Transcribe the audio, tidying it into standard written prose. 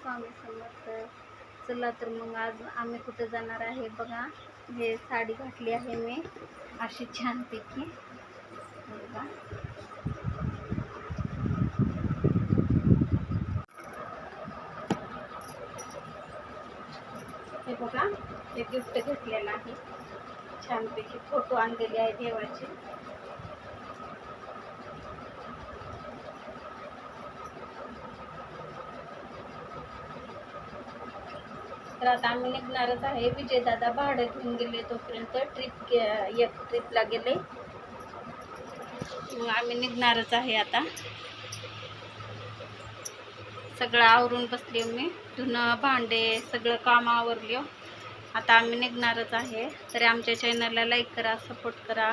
स्वामी समर्थ. चला तर मग आज आम्ही कुठे जाणार आहे बघा. हे साडी घातली आहे मी अशी छानपैकी बघा. हे बघा हे गिफ्ट घेतलेलं आहे. छानपैकी फोटो आणलेले आहे देवाचे. तर आता आम्ही निघणारच आहे. विजयदादा भाडं घेऊन गेले तोपर्यंत एक ट्रिपला गेले. मग आम्ही निघणारच आहे. आता सगळं आवरून बसले मी. धुणं भांडे सगळं काम आवरले. आता आम्ही निघणारच आहे. तरी आमच्या चॅनलला लाईक करा, सपोर्ट करा,